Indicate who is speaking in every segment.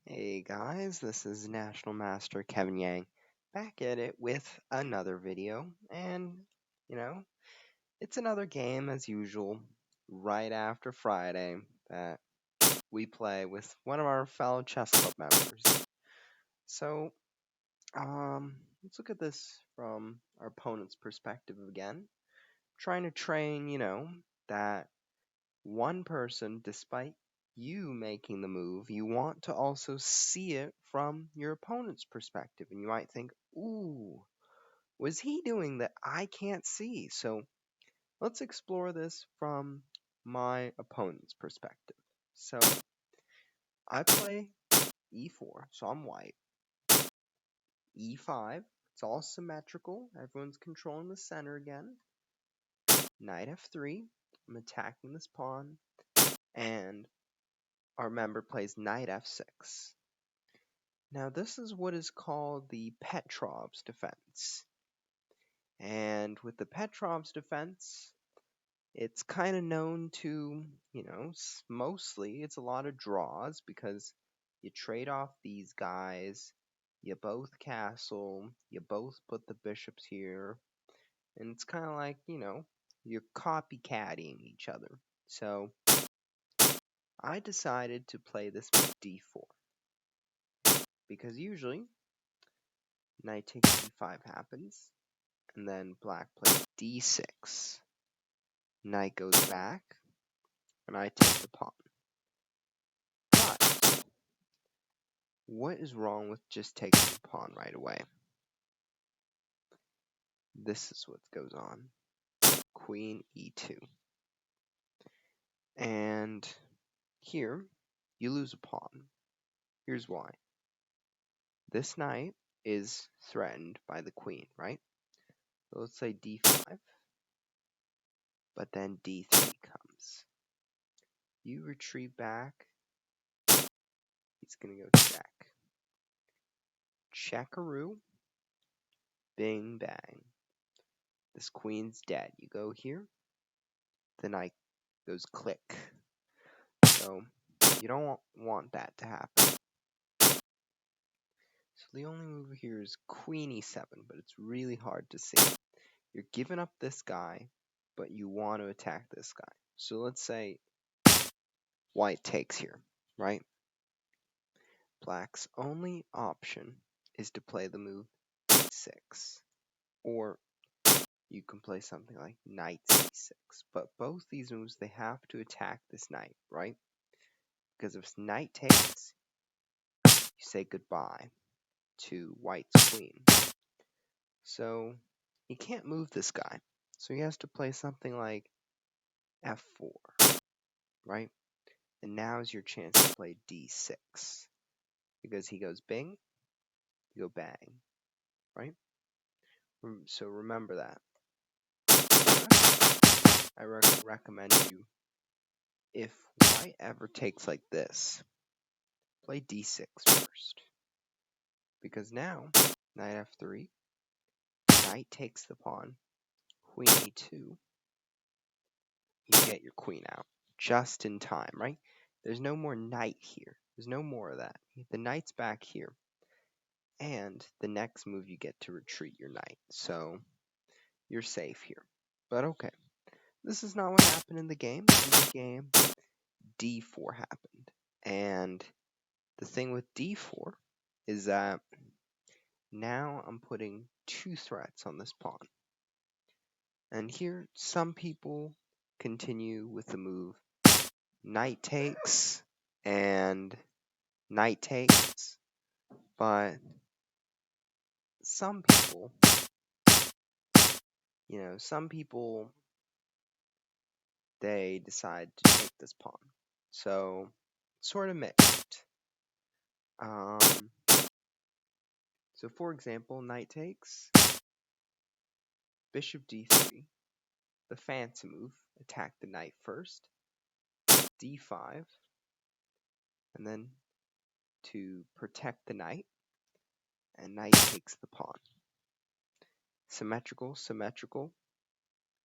Speaker 1: Hey guys, this is National Master Kevin Yang back at it with another video, and you know, it's another game as usual, right after Friday that we play with one of our fellow chess club members. So, let's look at this from our opponent's perspective again, trying to train, that one person, despite you making the move, you want to also see it from your opponent's perspective. And you might think, ooh, was he doing that I can't see? So let's explore this from my opponent's perspective. So I play e4, so I'm white. e5, it's all symmetrical. Everyone's controlling the center again. Knight f3, I'm attacking this pawn. And our member plays knight f6. Now this is what is called the Petrov's defense. And with the Petrov's defense, it's kind of known to, mostly it's a lot of draws because you trade off these guys, you both castle, you both put the bishops here, and it's kind of like, you're copycatting each other. So I decided to play this with d4. Because usually, knight takes d5 happens, and then black plays d6. Knight goes back, and I take the pawn. But, what is wrong with just taking the pawn right away? This is what goes on. Queen e2. And here, you lose a pawn. Here's why. This knight is threatened by the queen, right? So let's say d5, but then d3 comes. You retreat back, he's going to go check. Checkaroo, bing bang. This queen's dead. You go here, the knight goes click. So you don't want that to happen. So the only move here is queen e7, but it's really hard to see. You're giving up this guy, but you want to attack this guy. So let's say white takes here, right? Black's only option is to play the move d6, or you can play something like knight c6. But both these moves, they have to attack this knight, right? Because if knight takes, you say goodbye to white's queen. So he can't move this guy. So he has to play something like f4, right? And now is your chance to play d6. Because he goes bing, you go bang, right? So remember that. I recommend you, if white ever takes like this, play d6 first. Because now, knight f3, knight takes the pawn, queen e2, you get your queen out. Just in time, right? There's no more knight here. There's no more of that. The knight's back here. And the next move you get to retreat your knight. So you're safe here. But okay. This is not what happened in the game. In the game, d4 happened. And the thing with d4 is that now I'm putting two threats on this pawn. And here, some people continue with the move knight takes and knight takes, but some people, they decide to take this pawn. So, sort of mixed. So for example, knight takes, bishop d3, the fancy move, attack the knight first, d5, and then to protect the knight, and knight takes the pawn. Symmetrical, symmetrical,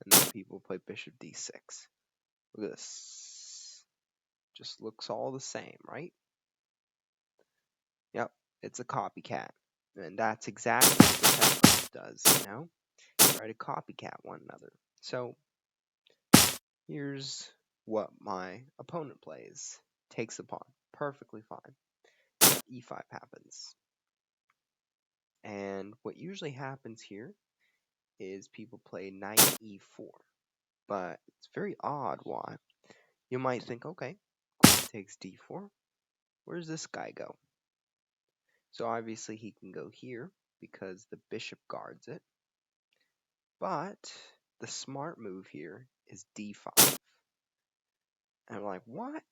Speaker 1: and then people play bishop d6. Look at this. Just looks all the same, right? It's a copycat. And that's exactly what the Tetris does, you know? Try to copycat one another. So here's what my opponent plays. Takes a pawn. Perfectly fine. E5 happens. And what usually happens here is people play knight e4. But it's very odd why. You might think, okay, queen takes d4. Where does this guy go? So obviously he can go here because the bishop guards it. But the smart move here is d5. And I'm like, what?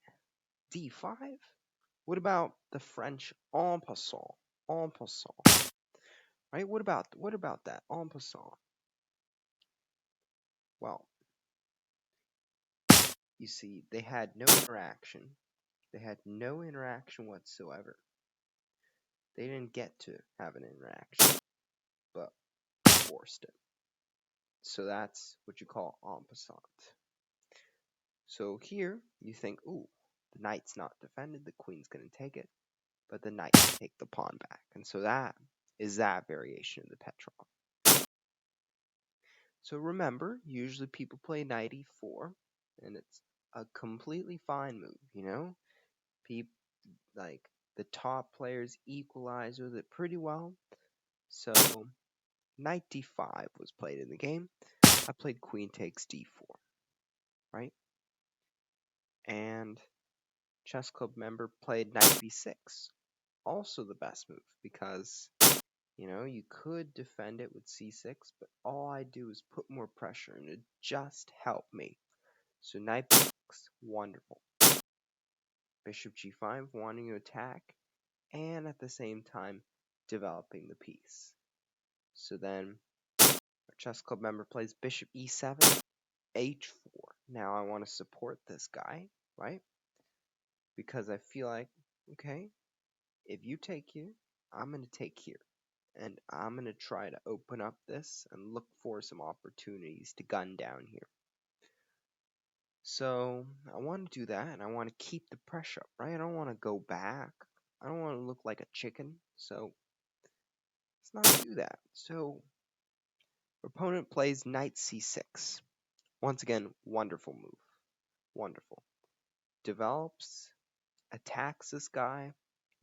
Speaker 1: d5? What about the French en passant? En passant. Right? What about that? En passant. Well, you see, they had no interaction. They had no interaction whatsoever. They didn't get to have an interaction, but forced it. So that's what you call en passant. So here, you think, ooh, the knight's not defended, the queen's going to take it, but the knight can take the pawn back. And so that is that variation of the Petrov. So remember, usually people play knight e4, and it's a completely fine move, you know? People, like, the top players equalize with it pretty well. So knight d5 was played in the game. I played queen takes d4, right? And chess club member played knight b6. Also the best move because, you know, you could defend it with c6, but all I do is put more pressure and it just helped me. So knight b6, wonderful. Bishop g5, wanting to attack, and at the same time developing the piece. So then our chess club member plays bishop e7, h4. Now I want to support this guy, right? Because I feel like, okay, if you take here, I'm going to take here. And I'm going to try to open up this and look for some opportunities to gun down here. So I want to do that, and I want to keep the pressure up, right? I don't want to go back. I don't want to look like a chicken, so let's not do that. So opponent plays knight c6. Once again, wonderful move. Wonderful. Develops, attacks this guy,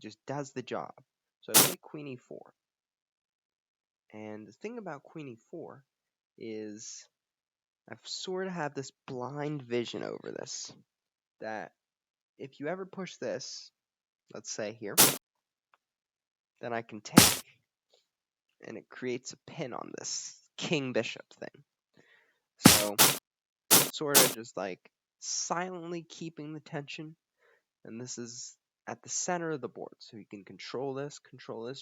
Speaker 1: just does the job. So I play queen e4. And the thing about queen e4 is I've sort of had this blind vision over this, that if you ever push this, let's say here, then I can take, and it creates a pin on this king bishop thing. So sort of just like silently keeping the tension, and this is at the center of the board, so you can control this,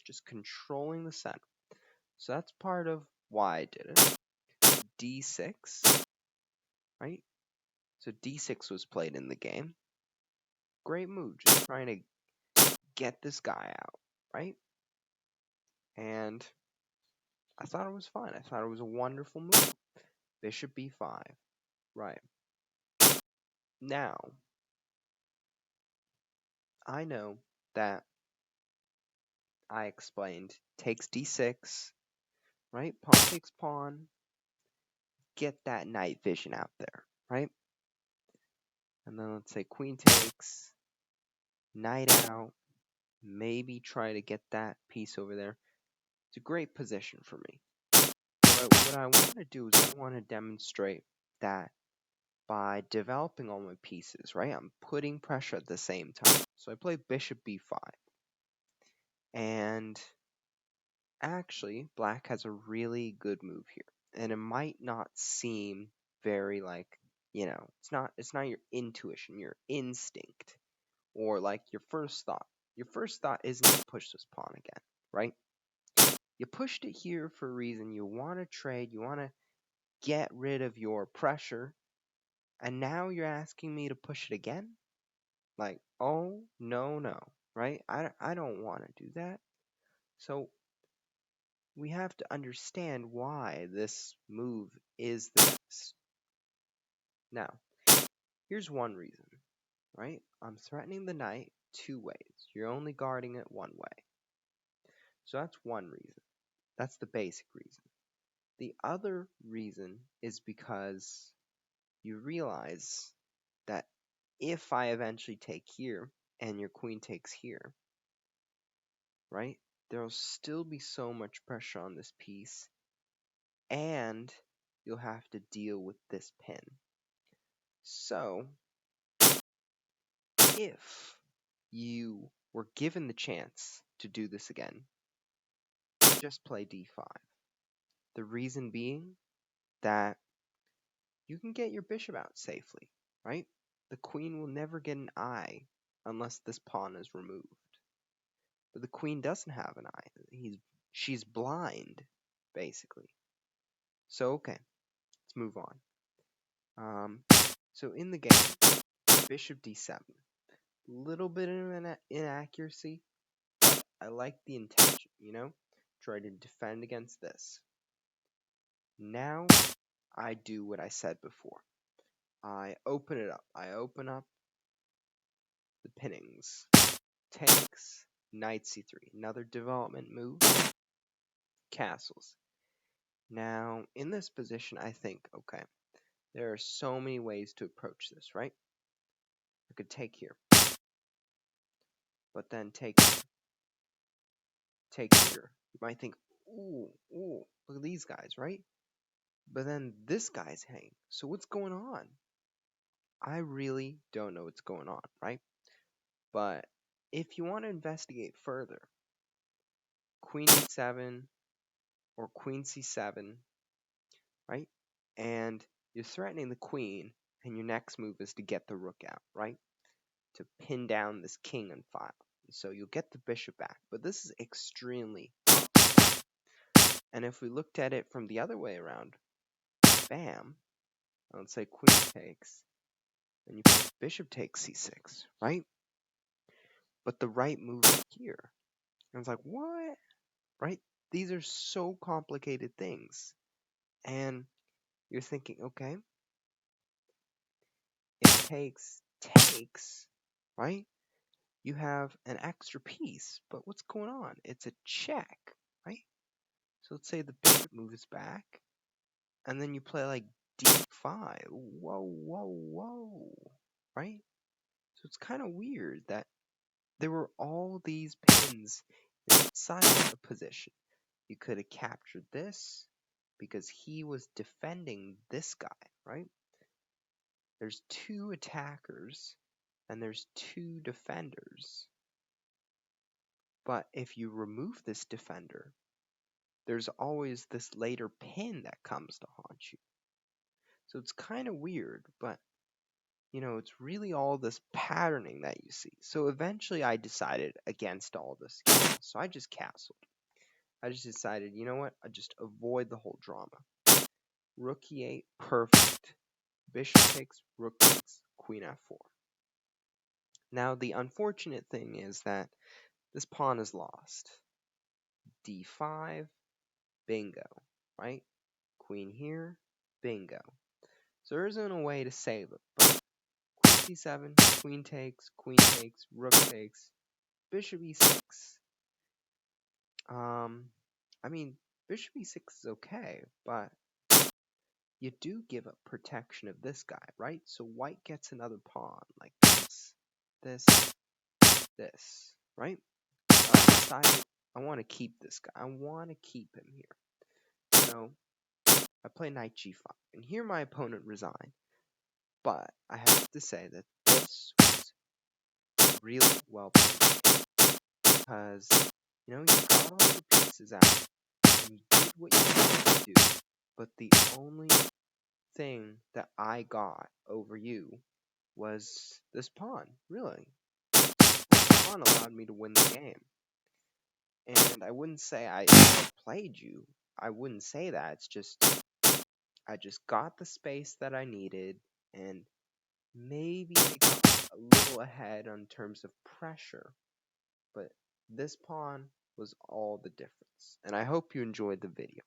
Speaker 1: just controlling the center. So that's part of why I did it. d6, right? So d6 was played in the game. Great move, just trying to get this guy out, right? And I thought it was fine. I thought it was a wonderful move. Bishop b5, right. Now, I know that I explained takes d6, right? Pawn takes pawn. Get that night vision out there, right? And then let's say queen takes, knight out, maybe try to get that piece over there. It's a great position for me. What I want to do is I want to demonstrate that by developing all my pieces, right? I'm putting pressure at the same time. So I play bishop b5. And actually, black has a really good move here. And it might not seem very like, you know, it's not your intuition, your instinct, or like your first thought. Your first thought isn't to push this pawn again, right? You pushed it here for a reason. You want to trade, you want to get rid of your pressure, and now you're asking me to push it again? Like, oh, no, right? I don't want to do that. So we have to understand why this move is the best. Now, here's one reason, right? I'm threatening the knight two ways. You're only guarding it one way. So that's one reason. That's the basic reason. The other reason is because you realize that if I eventually take here and your queen takes here, right, there'll still be so much pressure on this piece, and you'll have to deal with this pin. So, if you were given the chance to do this again, just play d5. The reason being that you can get your bishop out safely, right? The queen will never get an eye unless this pawn is removed. But the queen doesn't have an eye. She's blind, basically. So, okay, let's move on. So in the game, bishop d7. Little bit of an inaccuracy, but I like the intention, Try to defend against this. Now, I do what I said before. I open it up. I open up the pinnings. Takes, knight c3. Another development move. Castles. Now, in this position, I think, okay, there are so many ways to approach this, right? I could take here. But then take here. You might think, ooh, look at these guys, right? But then this guy's hanging. So what's going on? I really don't know what's going on, right? But if you want to investigate further, queen e7 or queen c7, right? And you're threatening the queen, and your next move is to get the rook out, right? To pin down this king and file. So you'll get the bishop back. But this is extremely tough. And if we looked at it from the other way around, bam, let's say queen takes, and you put bishop takes c6, right? But the right move is here. And it's like, what? Right? These are so complicated things. And you're thinking, okay, it takes, right? You have an extra piece, but what's going on? It's a check, right? So let's say the bishop moves back, and then you play like d5. Whoa, right? So it's kind of weird that there were all these pins inside the position. You could have captured this because he was defending this guy, right? There's two attackers and there's two defenders. But if you remove this defender, there's always this later pin that comes to haunt you. So it's kind of weird, but it's really all this patterning that you see. So eventually I decided against all this. So I just castled. I just decided, you know what? I just avoid the whole drama. Rook e8, perfect. Bishop takes, rook takes, queen f4. Now the unfortunate thing is that this pawn is lost. d5, bingo, right? Queen here, bingo. So there isn't a way to save it, but queen c7, queen takes, rook takes, bishop e6. I mean, bishop e6 is okay, but you do give up protection of this guy, right? So white gets another pawn, like this, right? So I decided I want to keep this guy. I want to keep him here. So I play knight g5, and here my opponent resigned. But I have to say that this was really well played, because you got all the pieces out, and you did what you wanted to do. But the only thing that I got over you was this pawn, really. This pawn allowed me to win the game. And I wouldn't say I played you. I wouldn't say that. It's just, I just got the space that I needed, and maybe I got a little ahead in terms of pressure. But this pawn was all the difference. And I hope you enjoyed the video.